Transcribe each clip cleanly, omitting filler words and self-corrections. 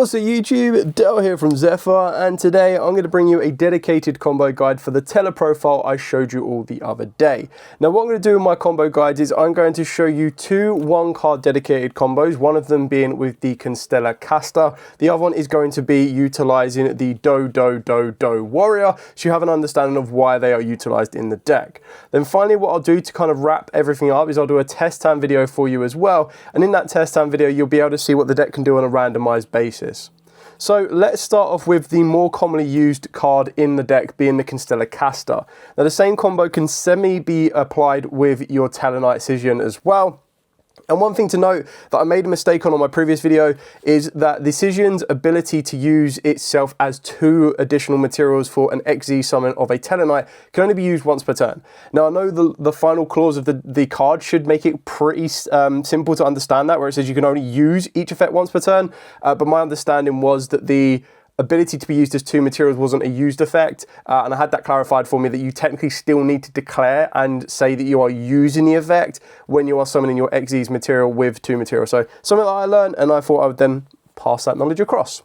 What's up YouTube, Dell here from Zephyr, and today I'm going to bring you a dedicated combo guide for the Teller profile I showed you all the other day. Now what I'm going to do in my combo guides is I'm going to show you two one-card dedicated combos, one of them being with the Constellar Caster, the other one is going to be utilising the Do Warrior, so you have an understanding of why they are utilised in the deck. Then finally what I'll do to kind of wrap everything up is I'll do a test time video for you as well, and in that test time video you'll be able to see what the deck can do on a randomised basis. So let's start off with the more commonly used card in the deck being the Constellar Caster. Now the same combo can be applied with your Tellar Cision as well. And one thing to note that I made a mistake on my previous video is that the Cision's ability to use itself as two additional materials for an XZ summon of a Tellar can only be used once per turn. Now I know the final clause of the card should make it pretty simple to understand that, where it says you can only use each effect once per turn, but my understanding was that the ability to be used as two materials wasn't a used effect, and I had that clarified for me that you technically still need to declare and say that you are using the effect when you are summoning your XZ's material with two materials. So something that I learned, and I thought I would then pass that knowledge across.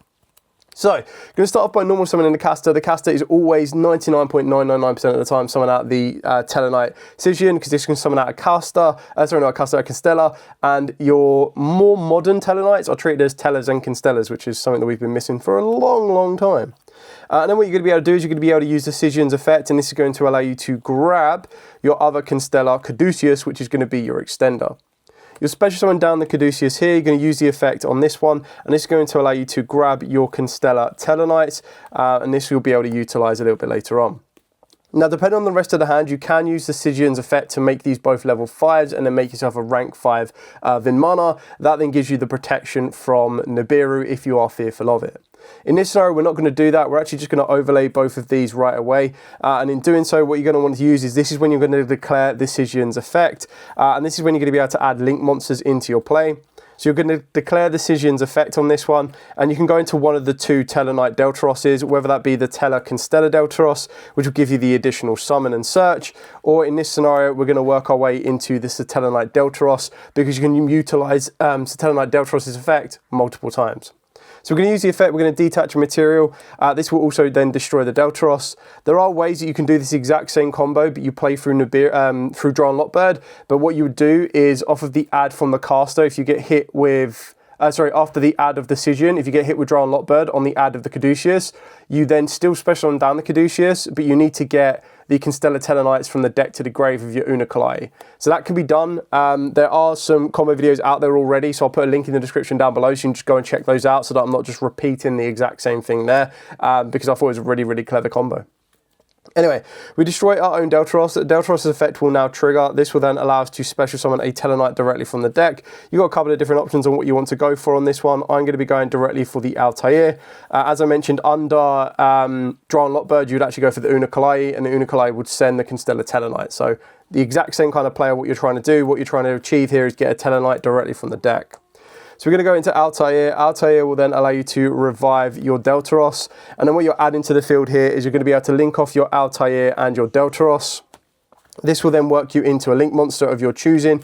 So, I'm going to start off by normal summoning the Caster. The Caster is always 99.999% of the time summon out the Tellar Cision, because this can summon out a Caster, a Constellar, and your more modern Tellar are treated as Tellars and Constellars, which is something that we've been missing for a long time. And then what you're going to be able to do is you're going to be able to use the Cision's effect, and this is going to allow you to grab your other Constellar, Caduceus, which is going to be your extender. You'll special summon down the Caduceus here, you're going to use the effect on this one, and this is going to allow you to grab your Constellar Tellar, and this you'll be able to utilise a little bit later on. Now, depending on the rest of the hand, you can use the Cision's effect to make these both level 5s and then make yourself a rank 5 Vinmana. That then gives you the protection from Nibiru if you are fearful of it. In this scenario, we're not going to do that. We're actually just going to overlay both of these right away. And in doing so, what you're going to want to use is this is when you're going to declare the Cision's effect. And this is when you're going to be able to add link monsters into your play. So you're going to declare the Cision's effect on this one, and you can go into one of the two Tellar Deltarosses, whether that be the Tellar Constellar Deltaros, which will give you the additional summon and search, or in this scenario, we're going to work our way into the Tellar Deltaros, because you can utilise Tellar Deltaros' effect multiple times. So we're going to use the effect, we're going to detach a material. This will also then destroy the Deltaros. There are ways that you can do this exact same combo, but you play through through Draw and Lockbird. But what you would do is off of the add from the caster, if you get hit with, after the add of the Cision, if you get hit with Draw and Lockbird on the add of the Caduceus, you then still special summon down the Caduceus, but you need to get the Constellar Tellar from the deck to the grave of your Unakalai. So that can be done. There are some combo videos out there already, so I'll put a link in the description down below, so you can just go and check those out so that I'm not just repeating the exact same thing there, because I thought it was a really clever combo. Anyway, we destroy our own Deltaros. Deltaros' effect will now trigger. This will then allow us to special summon a Tellar directly from the deck. You've got a couple of different options on what you want to go for on this one. I'm going to be going directly for the Altair. As I mentioned, under Draw and Lockbird, you'd actually go for the Unakalai, and the Unakalai would send the Constellar Tellar. So the exact same kind of player, what you're trying to do, what you're trying to achieve here is get a Tellar directly from the deck. So we're going to go into Altair. Altair will then allow you to revive your Deltaros. And then what you're adding to the field here is you're going to be able to link off your Altair and your Deltaros. This will then work you into a link monster of your choosing,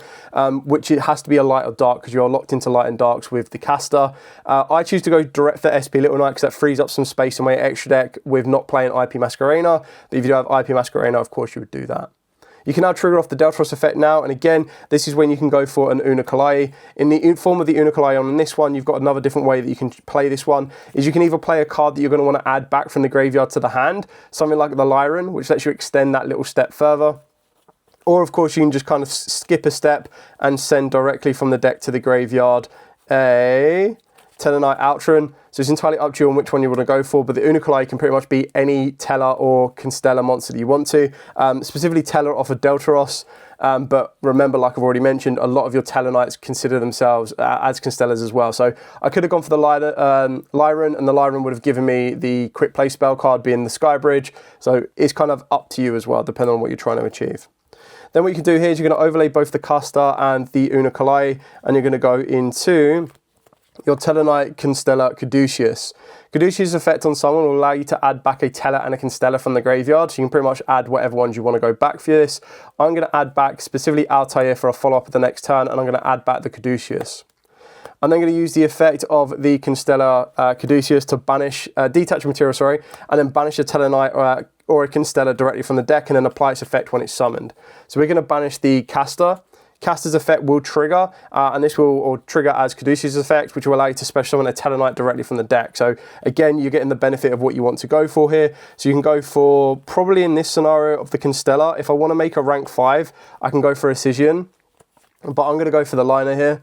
which it has to be a light or dark because you are locked into light and darks with the caster. I choose to go direct for SP Little Knight because that frees up some space in my extra deck with not playing IP Masquerena. But if you do have IP Masquerena, of course you would do that. You can now trigger off the Deltaros effect now, and again, this is when you can go for an Unakalai. In the form of the Unakalai on this one, you've got another different way that you can play this one, is you can either play a card that you're going to want to add back from the graveyard to the hand, something like the Lyran, which lets you extend that little step further. Or of course, you can just kind of skip a step and send directly from the deck to the graveyard a Tellar Outran. So it's entirely up to you on which one you want to go for, but the Unakalai can pretty much be any Tellar or Constellar monster that you want to. Specifically Tellar off of Deltaros, but remember, like I've already mentioned, a lot of your Tellar consider themselves as Constellars as well. So I could have gone for the Lyran, and the Lyran would have given me the quick play spell card being the Skybridge. So it's kind of up to you as well, depending on what you're trying to achieve. Then what you can do here is you're going to overlay both the Caster and the Unakalai, and you're going to go into your Tellar Constellar Caduceus. Caduceus' effect on someone will allow you to add back a Tellar and a Constellar from the graveyard, so you can pretty much add whatever ones you want to go back for this. I'm going to add back specifically Altair for a follow-up of the next turn, and I'm going to add back the Caduceus. I'm then going to use the effect of the Constellar Caduceus to banish, detach a material, sorry, and then banish a Tellarknight or a Constellar directly from the deck, and then apply its effect when it's summoned. So we're going to banish the Caster. Caster's effect will trigger, and this will trigger as Caduceus' effect, which will allow you to special summon a Tellarknight directly from the deck. So again, you're getting the benefit of what you want to go for here. So you can go for, probably in this scenario of the Constellar, if I want to make a rank 5, I can go for a Scission, but I'm going to go for the Liner here.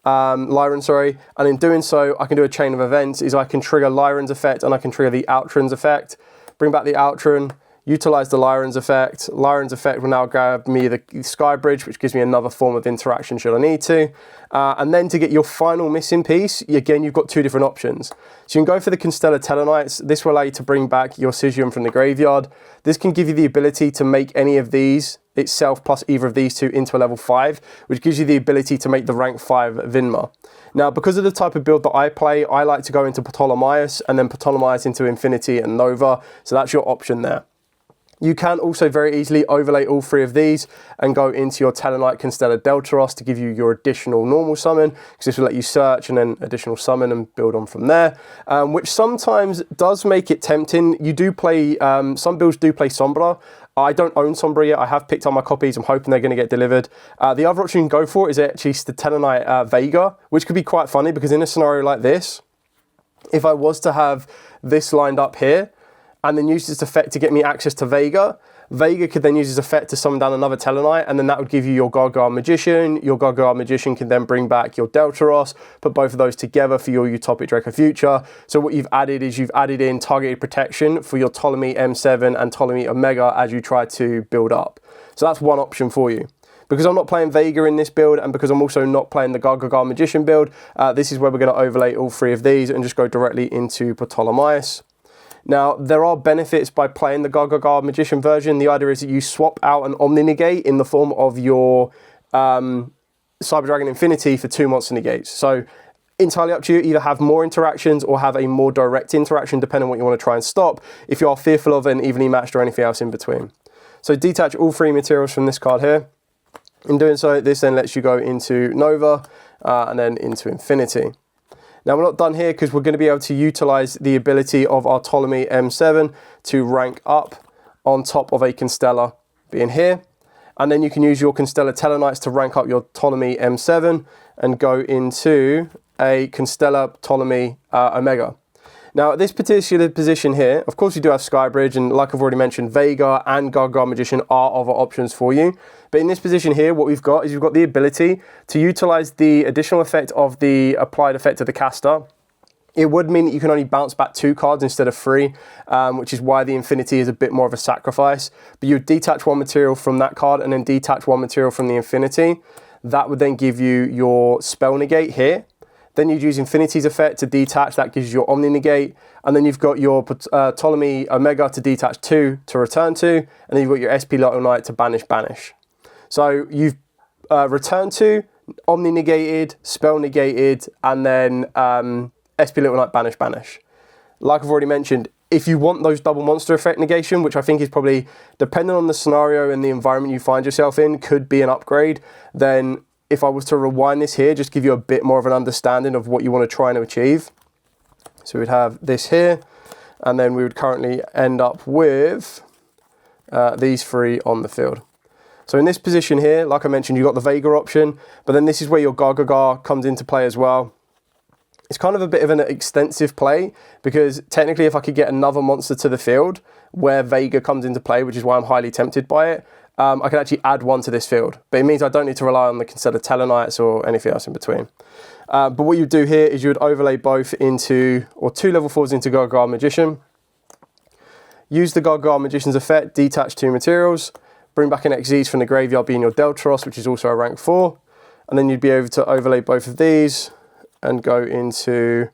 Lyran, sorry, and in doing so, I can do a chain of events, is I can trigger Lyran's effect and I can trigger the Outran's effect. Bring back the Outran, utilize the Lyran's effect. Lyran's effect will now grab me the Sky Bridge, which gives me another form of interaction should I need to. And then to get your final missing piece, again, you've got two different options. So you can go for the Constellar Tellarknights. This will allow you to bring back your Yugioh from the graveyard. This can give you the ability to make any of these itself plus either of these two into a level 5, which gives you the ability to make the rank 5 Vinma. Now, because of the type of build that I play, I like to go into Ptolemaeus and then Ptolemaeus into Infinity and Nova, so that's your option there. You can also very easily overlay all three of these and go into your Tellarknight Constellar Deltaros to give you your additional normal summon, because this will let you search and then additional summon and build on from there, which sometimes does make it tempting. You do play, some builds do play Sombra. I don't own Sombra yet. I have picked up my copies. I'm hoping they're going to get delivered. The other option you can go for is actually the Tellarknight Vega, which could be quite funny, because in a scenario like this, if I was to have this lined up here, and then use this effect to get me access to Vega. Vega could then use this effect to summon down another Tellarknight, and then that would give you your Gargoyle Magician. Your Gargoyle Magician can then bring back your Deltaros, put both of those together for your Utopic Draco Future. So what you've added is you've added in targeted protection for your Ptolemy M7 and Ptolemy Omega as you try to build up. So that's one option for you. Because I'm not playing Vega in this build, and because I'm also not playing the Gargoyle Magician build, this is where we're going to overlay all three of these and just go directly into Ptolemaeus. Now, there are benefits by playing the Gargoyle Magician version. The idea is that you swap out an Omni Negate in the form of your Cyber Dragon Infinity for 2 monster negates. So, entirely up to you. Either have more interactions or have a more direct interaction, depending on what you want to try and stop, if you are fearful of an evenly matched or anything else in between. So, detach all 3 materials from this card here. In doing so, this then lets you go into Nova and then into Infinity. Now, we're not done here, because we're going to be able to utilize the ability of our Ptolemy M7 to rank up on top of a Constellar being here. And then you can use your Constellar Tellarknights to rank up your Ptolemy M7 and go into a Constellar Ptolemy Omega. Now, at this particular position here, of course, you do have Skybridge, and like I've already mentioned, Vega and Gargoyle Magician are other options for you. But in this position here, what we've got is you've got the ability to utilize the additional effect of the applied effect of the caster. It would mean that you can only bounce back 2 cards instead of 3, which is why the Infinity is a bit more of a sacrifice. But you would detach 1 material from that card and then detach 1 material from the Infinity. That would then give you your Spell Negate here. Then you'd use Infinity's effect to detach, that gives you your Omni Negate, and then you've got your Ptolemy Omega to detach 2 to return to, and then you've got your SP Little Knight to banish. So you've returned to, Omni Negated, Spell Negated, and then SP Little Knight banish. Like I've already mentioned, if you want those double monster effect negation, which I think is probably, depending on the scenario and the environment you find yourself in, could be an upgrade, then if I was to rewind this here, just give you a bit more of an understanding of what you want to try and achieve. So we'd have this here, and then we would currently end up with these 3 on the field. So in this position here, like I mentioned, you've got the Vega option, but then this is where your Gargoyle comes into play as well. It's kind of a bit of an extensive play, because technically if I could get another monster to the field where Vega comes into play, which is why I'm highly tempted by it, I can actually add 1 to this field. But it means I don't need to rely on the Constellar Tellarknights or anything else in between. But what you do here is you would overlay both into, or 2 level 4s into Gargoyle Magician. Use the Gargoyle Magician's effect, detach 2 materials, bring back an XZ from the graveyard being your Deltaros, which is also a rank 4. And then you'd be able to overlay both of these and go into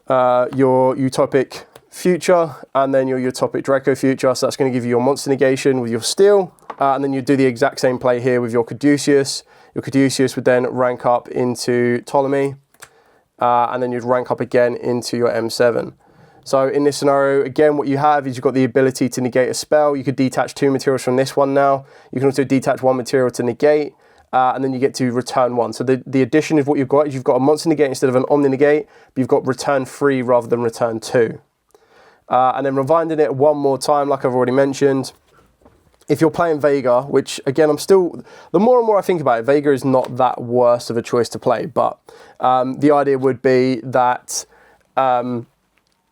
your Utopic Future and then your Utopic Draco Future. So that's going to give you your monster negation with your steel. And then you do the exact same play here with your Caduceus. Your Caduceus would then rank up into Ptolemy. And then you'd rank up again into your M7. So in this scenario, again, what you have is you've got the ability to negate a spell. You could detach 2 materials from this one now. You can also detach 1 material to negate. and then you get to return 1. So the addition of what you've got is you've got a monster negate instead of an omni negate, but you've got return 3 rather than return 2. And then rewinding it one more time, like I've already mentioned, if you're playing Vega, which again, the more and more I think about it, Vega is not that worse of a choice to play, but the idea would be that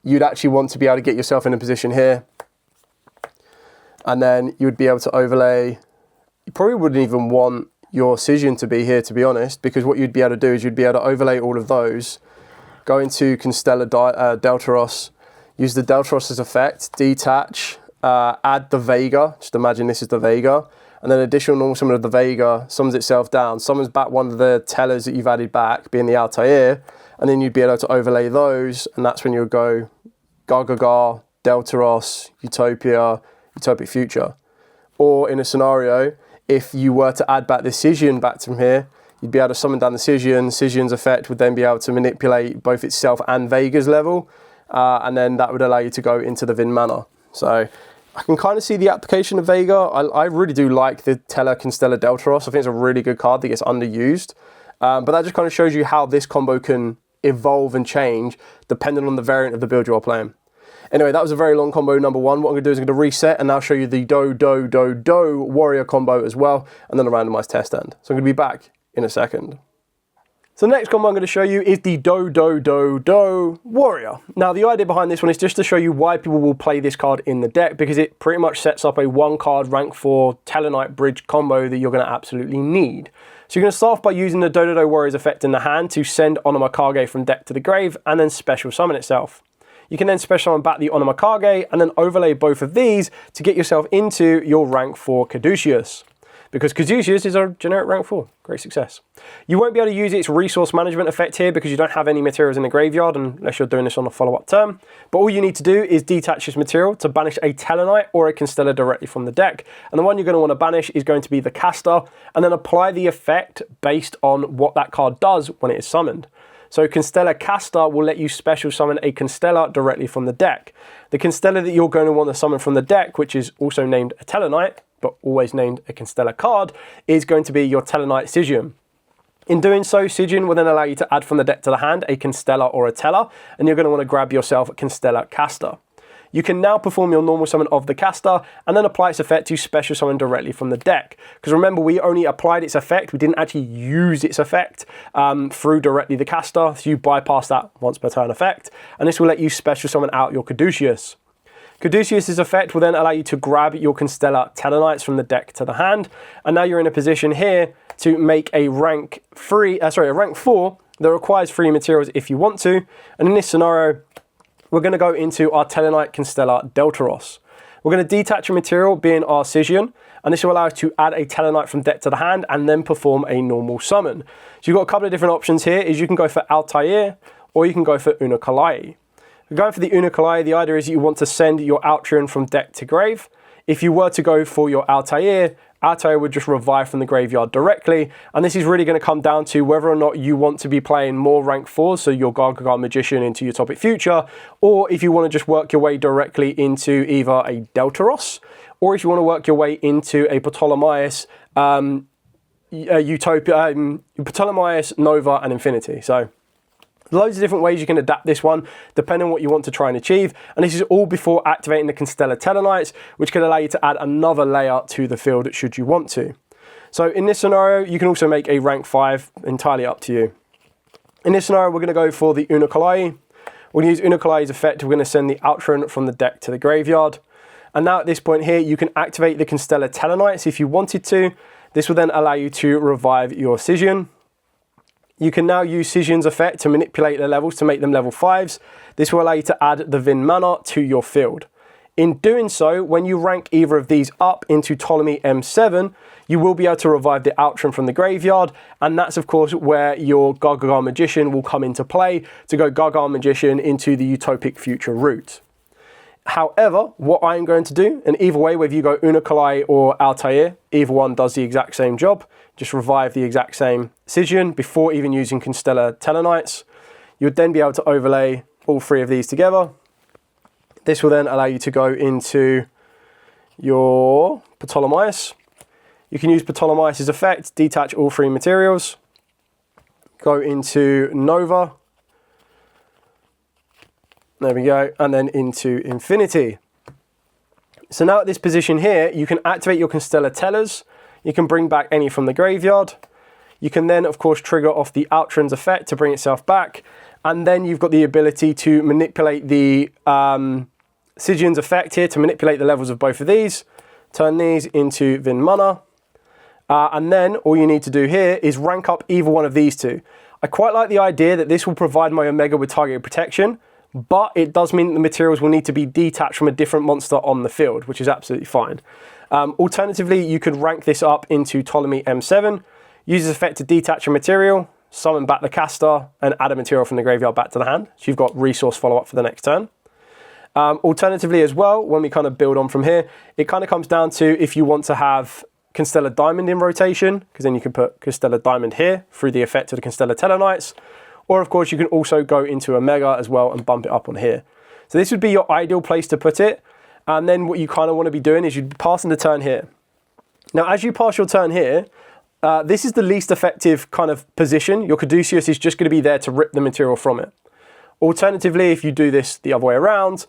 you'd actually want to be able to get yourself in a position here, and then you would be able to overlay. You probably wouldn't even want your Scission to be here, to be honest, because what you'd be able to do is you'd be able to overlay all of those, go into Constellar Deltaros, use the Deltaros' effect, detach, add the Vega, just imagine this is the Vega, and then additional normal summon of the Vega summons itself down, summons back one of the Tellars that you've added back, being the Altair, and then you'd be able to overlay those, and that's when you'll go Gargagar, Deltaros, Utopia, Utopic Future. Or in a scenario, if you were to add back the Scission back from here, you'd be able to summon down the Scission. Scission's effect would then be able to manipulate both itself and Vega's level, and then that would allow you to go into the Vin mana. So I can kind of see the application of Vega. I really do like the Teller Constellar Deltaros. I think it's a really good card that gets underused. But that just kind of shows you how this combo can evolve and change depending on the variant of the build you're playing. Anyway, that was a very long combo number 1. What I'm going to do is I'm going to reset and now show you the Do Warrior combo as well, and then a randomized test end. So I'm going to be back in a second. So the next combo I'm going to show you is the Do Warrior. Now the idea behind this one is just to show you why people will play this card in the deck, because it pretty much sets up a 1-card rank 4 Tellarknight bridge combo that you're going to absolutely need. So you're going to start off by using the Do Warrior's effect in the hand to send Onamakage from deck to the grave and then special summon itself. You can then special summon back the Onamakage and then overlay both of these to get yourself into your rank 4 Caduceus. Because Caduceus is a generic rank 4. Great success. You won't be able to use its resource management effect here because you don't have any materials in the graveyard unless you're doing this on a follow-up turn. But all you need to do is detach this material to banish a Tellarknight or a Constellar directly from the deck. And the one you're going to want to banish is going to be the Caster, and then apply the effect based on what that card does when it is summoned. So Constellar Caster will let you special summon a Constellar directly from the deck. The Constellar that you're going to want to summon from the deck, which is also named a Tellarknight, but always named a Constellar card, is going to be your Tellarknight Scission. In doing so, Scission will then allow you to add from the deck to the hand a Constellar or a Teller, and you're going to want to grab yourself a Constellar Caster. You can now perform your normal summon of the Caster and then apply its effect to special summon directly from the deck. Because remember, we only applied its effect, we didn't actually use its effect through directly the Caster, so you bypass that once per turn effect, and this will let you special summon out your Caduceus. Caduceus' effect will then allow you to grab your Constellar Tellarknights from the deck to the hand, and now you're in a position here to make a rank 4 that requires 3 materials if you want to, and in this scenario, we're going to go into our Tellarknight Constellar Deltaros. We're going to detach a material, being our Scission, and this will allow us to add a Tellarknight from deck to the hand and then perform a normal summon. So you've got a couple of different options here, is you can go for Altair or you can go for Unokalai. Going for the Unokalai, the idea is that you want to send your Altruan from deck to grave. If you were to go for your Altair, Altair would just revive from the graveyard directly, and this is really going to come down to whether or not you want to be playing more rank 4s, so your Gargagar Magician into your Utopic Future, or if you want to just work your way directly into either a Deltaros, or if you want to work your way into a Ptolemaeus, Ptolemaeus, Nova, and Infinity. So loads of different ways you can adapt this one, depending on what you want to try and achieve. And this is all before activating the Constellar Tellarknights, which can allow you to add another layer to the field should you want to. So in this scenario, you can also make a rank 5, entirely up to you. In this scenario, we're going to go for the Unokalai. We're going to use Unokalai's effect. We're going to send the Altruan from the deck to the graveyard. And now at this point here, you can activate the Constellar Tellarknights if you wanted to. This will then allow you to revive your Scission. You can now use Scission's effect to manipulate the levels to make them level 5s. This will allow you to add the Vin mana to your field. In doing so, when you rank either of these up into Ptolemy M7, you will be able to revive the Altruan from the graveyard, and that's of course where your Gargagar Magician will come into play to go Gargagar Magician into the Utopic Future route. However, what I'm going to do, and either way, whether you go Unokalai or Altair, either one does the exact same job. Just revive the exact same Scission before even using Constellar Tellarknights. You would then be able to overlay all 3 of these together. This will then allow you to go into your Ptolemaeus. You can use Ptolemy's effect, detach all 3 materials. Go into Nova. There we go, and then into Infinity. So now at this position here, you can activate your Constellar Tellars. You can bring back any from the graveyard. You can then, of course, trigger off the Outran's effect to bring itself back. And then you've got the ability to manipulate the Sigion's effect here to manipulate the levels of both of these. Turn these into Vin Mana. And then all you need to do here is rank up either one of these two. I quite like the idea that this will provide my Omega with targeted protection, but it does mean that the materials will need to be detached from a different monster on the field, which is absolutely fine. Alternatively, you could rank this up into Ptolemy M7, use this effect to detach a material, summon back the caster, and add a material from the graveyard back to the hand. So you've got resource follow-up for the next turn. Alternatively as well, when we kind of build on from here, it kind of comes down to if you want to have Constellar Diamond in rotation, because then you can put Constellar Diamond here through the effect of the Constellar Tellarknights. Or of course you can also go into Omega as well and bump it up on here. So this would be your ideal place to put it. And then what you kind of want to be doing is you'd be passing the turn here. Now as you pass your turn here, this is the least effective kind of position. Your Caduceus is just going to be there to rip the material from it. Alternatively, if you do this the other way around,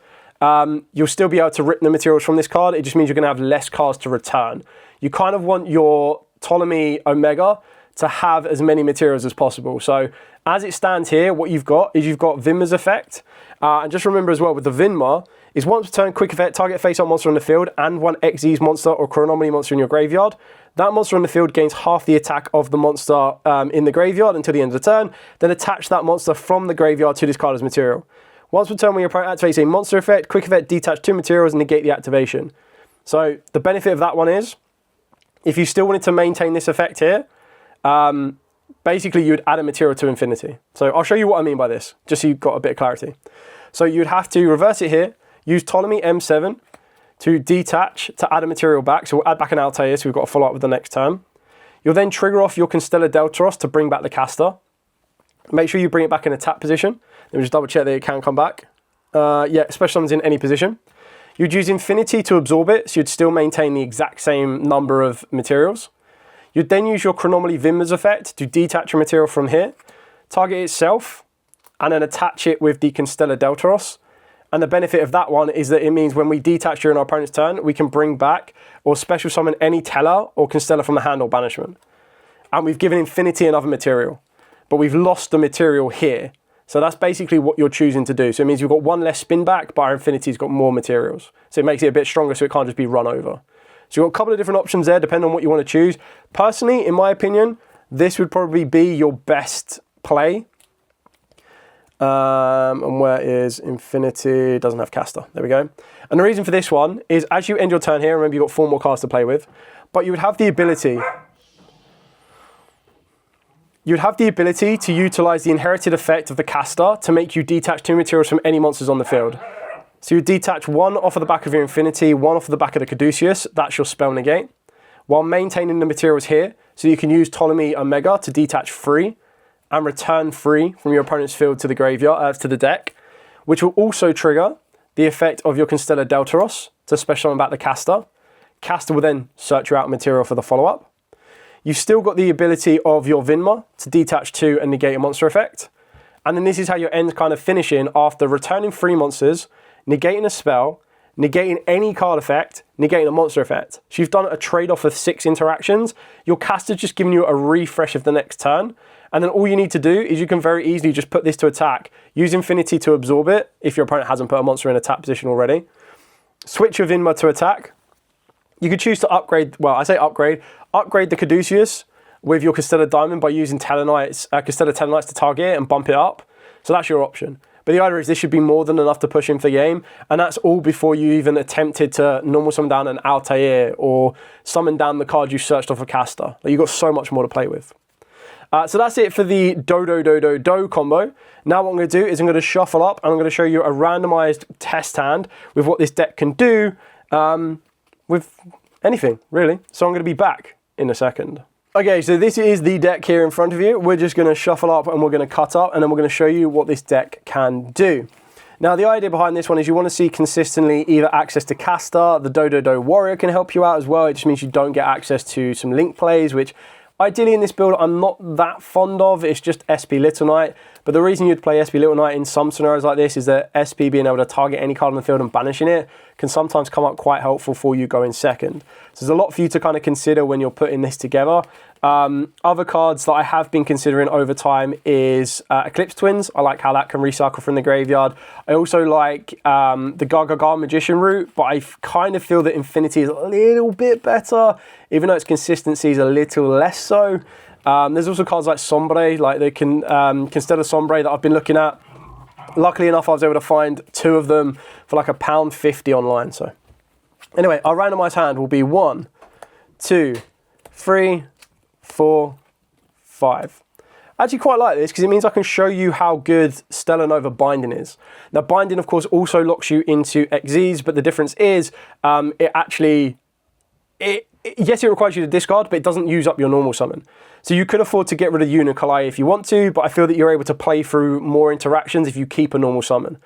you'll still be able to rip the materials from this card. It just means you're going to have less cards to return. You kind of want your Ptolemy Omega to have as many materials as possible. So as it stands here, what you've got is you've got Vinma's effect. And just remember as well with the Vinma, is once per turn, quick effect, target face-up monster on the field and one Xyz monster or Chronomaly monster in your graveyard. That monster on the field gains half the attack of the monster in the graveyard until the end of the turn. Then attach that monster from the graveyard to this card as material. Once per turn, when your opponent activates a monster effect, quick effect, detach 2 materials and negate the activation. So the benefit of that one is, if you still wanted to maintain this effect here, basically you would add a material to infinity. So I'll show you what I mean by this, just so you've got a bit of clarity. So you'd have to reverse it here, use Ptolemy M7 to detach, to add a material back. So we'll add back an Altair, so we've got to follow up with the next turn. You'll then trigger off your Constellar Deltaros to bring back the caster. Make sure you bring it back in attack position. Then we just double check that it can come back. Yeah, special summons in any position. You'd use Infinity to absorb it, so you'd still maintain the exact same number of materials. You'd then use your Chronomaly Vinma's effect to detach a material from here, target itself, and then attach it with the Constellar Deltaros. And the benefit of that one is that it means when we detach during our opponent's turn, we can bring back or special summon any Tellar or Constellar from the hand or banishment. And we've given Infinity another material, but we've lost the material here. So that's basically what you're choosing to do. So it means you've got one less spin back, but our Infinity's got more materials. So it makes it a bit stronger so it can't just be run over. So you've got a couple of different options there depending on what you want to choose. Personally, in my opinion, this would probably be your best play. And where is Infinity? Doesn't have caster. There we go. And the reason for this one is as you end your turn here, remember you've got 4 more cards to play with, but you would have the ability... You'd have the ability to utilize the inherited effect of the caster to make you detach 2 materials from any monsters on the field. So you detach 1 off of the back of your Infinity, 1 off of the back of the Caduceus, that's your spell negate, while maintaining the materials here, so you can use Ptolemy Omega to detach 3 and return 3 from your opponent's field to the graveyard, to the deck, which will also trigger the effect of your Constellar Deltaros to special summon back the caster. Caster will then search you out material for the follow-up. You've still got the ability of your Vinma to detach 2 and negate a monster effect. And then this is how your end kind of finishing after returning 3 monsters, negating a spell, negating any card effect, negating a monster effect. So you've done a trade-off of 6 interactions. Your caster's just giving you a refresh of the next turn. And then all you need to do is you can very easily just put this to attack, use Infinity to absorb it if your opponent hasn't put a monster in attack position already. Switch your Vinma to attack. You could choose to upgrade, well, I say upgrade the Caduceus with your Constellar Diamond by using Constellar Tellarknights to target it and bump it up. So that's your option. But the idea is this should be more than enough to push in for game, and that's all before you even attempted to normal summon down an Altair or summon down the card you searched off a caster. Like, you've got so much more to play with. So that's it for the Do combo. Now what I'm going to do is I'm going to shuffle up and I'm going to show you a randomized test hand with what this deck can do with anything, really. So I'm going to be back in a second. Okay, so this is the deck here in front of you. We're just going to shuffle up and we're going to cut up and then we're going to show you what this deck can do. Now, the idea behind this one is you want to see consistently either access to caster, the Dodo Warrior can help you out as well. It just means you don't get access to some link plays, which ideally in this build I'm not that fond of. It's just SP Little Knight. But the reason you'd play SP Little Knight in some scenarios like this is that SP being able to target any card on the field and banishing it can sometimes come up quite helpful for you going second. So there's a lot for you to kind of consider when you're putting this together. Other cards that I have been considering over time is Eclipse Twins. I like how that can recycle from the graveyard. I also like the Gaga Magician route, but I kind of feel that Infinity is a little bit better, even though its consistency is a little less so. There's also cards like Sombre, like the Constellar Sombre that I've been looking at. Luckily enough, I was able to find 2 of them for like £1.50 online. So anyway, our randomized hand will be 1, 2, 3, 4, 5. I actually quite like this because it means I can show you how good Stellar Nova Binding is. Now, Binding, of course, also locks you into XZs, but the difference is yes, it requires you to discard, but it doesn't use up your normal summon. So you could afford to get rid of Unikalai if you want to, but I feel that you're able to play through more interactions if you keep a normal summon.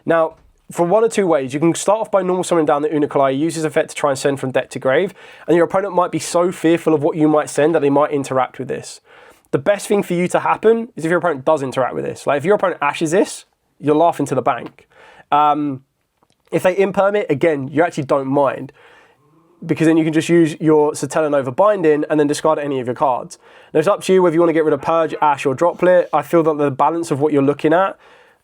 Now, for one or two ways, you can start off by normal summoning down the Unikalai, use this effect to try and send from deck to grave, and your opponent might be so fearful of what you might send that they might interact with this. The best thing for you to happen is if your opponent does interact with this. Like if your opponent ashes this, you're laughing to the bank. If they imperm it, again, you actually don't mind, because then you can just use your Stellar Nova Binding and then discard any of your cards. Now it's up to you whether you want to get rid of Purge, Ash, or Droplet. I feel that the balance of what you're looking at,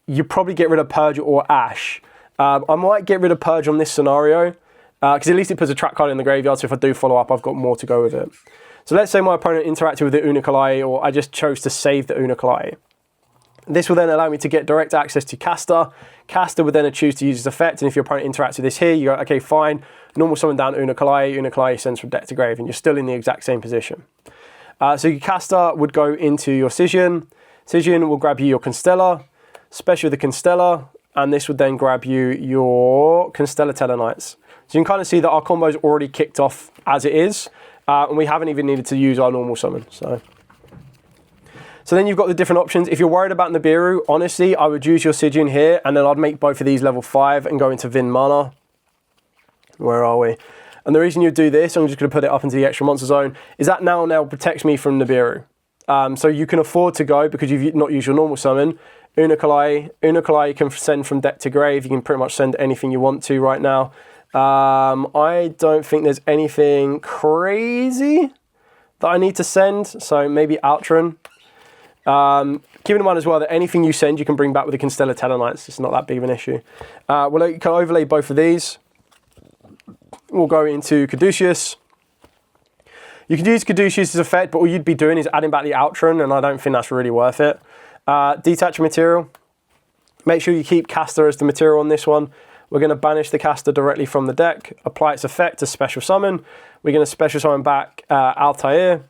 you probably get rid of Purge or Ash. I might get rid of Purge on this scenario, because at least it puts a trap card in the graveyard, so if I do follow up, I've got more to go with it. So let's say my opponent interacted with the Unikalai, or I just chose to save the Unikalai. This will then allow me to get direct access to Caster. Caster would then choose to use this effect, and if your opponent interacts with this here, you go, okay, fine, normal summon down Unikalai, Unikalai sends from deck to grave, and you're still in the exact same position. So your Caster would go into your Scission. Scission will grab you your Constellar, special the Constellar, and this would then grab you your Constellar Tellarknights. So you can kind of see that our combo is already kicked off as it is, and we haven't even needed to use our normal summon. So then you've got the different options. If you're worried about Nibiru, honestly, I would use your Scission here, and then I'd make both of these level 5 and go into Vin Mana. Where are we? And the reason you do this, I'm just going to put it up into the extra monster zone, is that now protects me from Nibiru. So you can afford to go, because you've not used your normal summon, Unikalai you can send from deck to grave. You can pretty much send anything you want to right now. I don't think there's anything crazy that I need to send, so maybe Outrun. Keep in mind as well that anything you send you can bring back with the Constellar Tellarknights. It's not that big of an issue. Well, you can overlay both of these. We'll go into Caduceus. You can use Caduceus' effect, but all you'd be doing is adding back the Outrun, and I don't think that's really worth it. Detach material. Make sure you keep Caster as the material on this one. We're going to banish the Caster directly from the deck, apply its effect to special summon. We're going to special summon back Altair.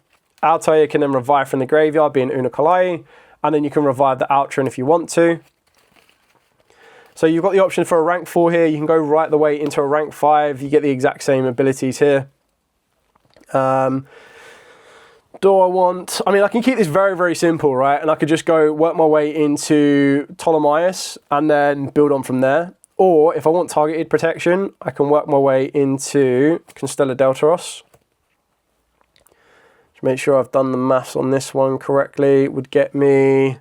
Altair can then revive from the graveyard, being Unikalai, and then you can revive the Outrun if you want to. So you've got the option for a rank 4 here. You can go right the way into a rank 5. You get the exact same abilities here. Do I want... I mean, I can keep this very, very simple, right? And I could just go work my way into Ptolemaeus and then build on from there. Or if I want targeted protection, I can work my way into Constellar Deltaros. Just make sure I've done the maths on this one correctly. It would get me...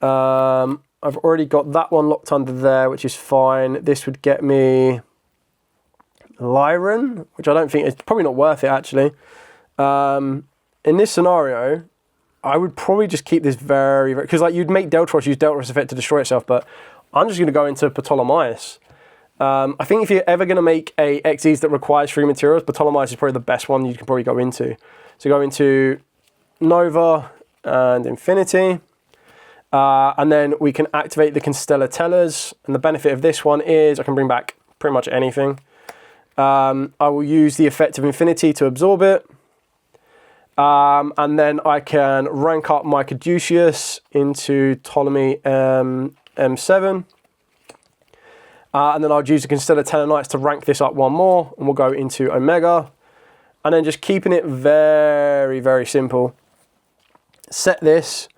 I've already got that one locked under there, which is fine. This would get me Lyran, which I don't think is probably not worth it, actually. In this scenario, I would probably just keep this very, because like you'd make Deltaros use Deltaros effect to destroy itself, but I'm just going to go into Ptolemaeus. I think if you're ever going to make a XEs that requires 3 materials, Ptolemaeus is probably the best one you can probably go into. So go into Nova and Infinity. And then we can activate the Constellar Tellars. And the benefit of this one is I can bring back pretty much anything. I will use the effect of Infinity to absorb it. And then I can rank up my Caduceus into Ptolemy M7. And then I'll use the Constellar Tellarknights to rank this up one more. And we'll go into Omega. And then just keeping it very, very simple. Set this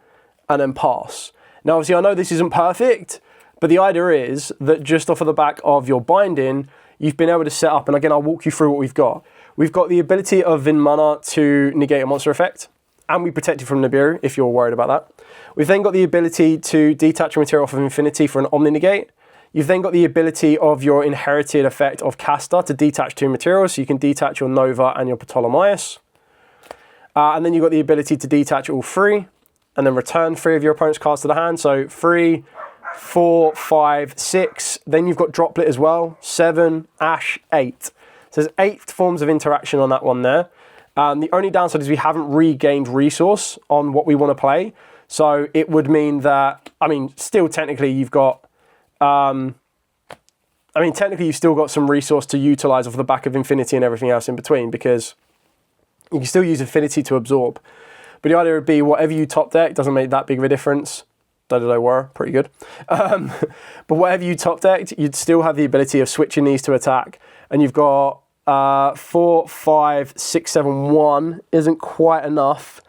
and then pass. Now, obviously, I know this isn't perfect, But the idea is that just off of the back of your binding, you've been able to set up, and again, I'll walk you through what we've got. We've got the ability of Vin Mana to negate a monster effect, and we protect you from Nibiru if you're worried about that. We've then got the ability to detach a material off of Infinity for an Omni Negate. You've then got the ability of your inherited effect of Caster to detach 2 materials, so you can detach your Nova and your Ptolemaeus. And then you've got the ability to detach all 3, and then return 3 of your opponent's cards to the hand. So 3, 4, 5, 6. Then you've got Droplet as well. 7, Ash, 8. So there's 8 forms of interaction on that one there. The only downside is we haven't regained resource on what we want to play. So it would mean that, I mean, still technically you've got, technically you've still got some resource to utilize off the back of Infinity and everything else in between, because you can still use Infinity to absorb. But the idea would be whatever you top deck doesn't make that big of a difference. Dodo were pretty good. But whatever you top decked, you'd still have the ability of switching these to attack. And you've got 4, 5, 6, 7, 1 isn't quite enough.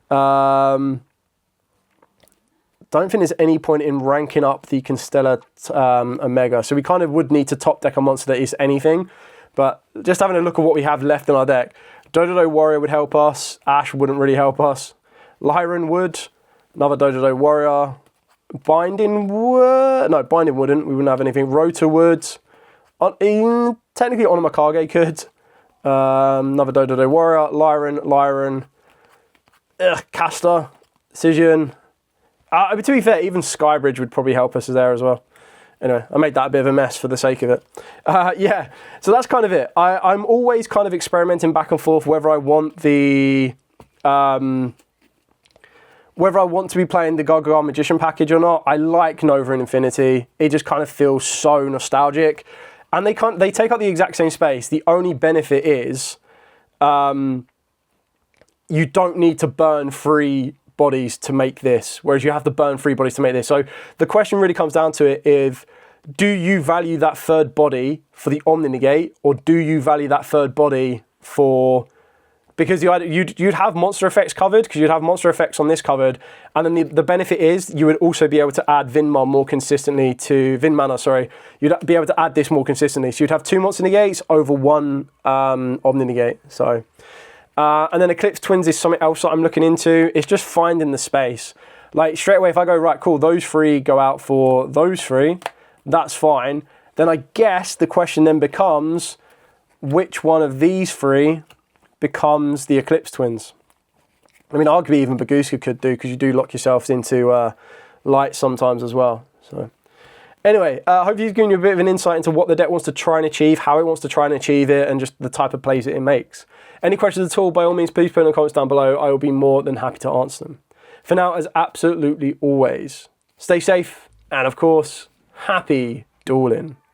Don't think there's any point in ranking up the Constellar Omega. So we kind of would need to top deck a monster that is anything. But just having a look at what we have left in our deck, Dodo Warrior would help us. Ash wouldn't really help us. Lyran would. Another Dodo Warrior. Binding would. No, Binding wouldn't. We wouldn't have anything. Rota would. Technically, Onomakage could. Another Dodo Warrior. Lyran. Caster. Decision. To be fair, even Skybridge would probably help us there as well. Anyway, I made that a bit of a mess for the sake of it. Yeah, so that's kind of it. I'm always kind of experimenting back and forth whether I want the... whether I want to be playing the Gaga Magician package or not. I like Nova and Infinity. It just kind of feels so nostalgic. And they take up the exact same space. The only benefit is you don't need to burn 3 bodies to make this, whereas you have to burn 3 bodies to make this. So the question really comes down to it is, do you value that 3rd body for the Omni Negate, or do you value that 3rd body for... Because you'd have monster effects covered, because you'd have monster effects on this covered, and then the benefit is you would also be able to add Vinmana more consistently to... Vinmana, sorry. You'd be able to add this more consistently. So you'd have 2 monster negates over 1 Omni Negate. So... and then Eclipse Twins is something else that I'm looking into. It's just finding the space. Like, straight away, if I go, right, cool, those 3 go out for those 3, that's fine. Then I guess the question then becomes, which one of these 3 becomes the Eclipse Twins? I mean, arguably even Baguska could do, because you do lock yourselves into light sometimes as well. So, anyway, I hope you've given you a bit of an insight into what the deck wants to try and achieve, how it wants to try and achieve it, and just the type of plays that it makes. Any questions at all, by all means, please put in the comments down below. I will be more than happy to answer them. For now, as absolutely always, stay safe, and of course, happy dueling.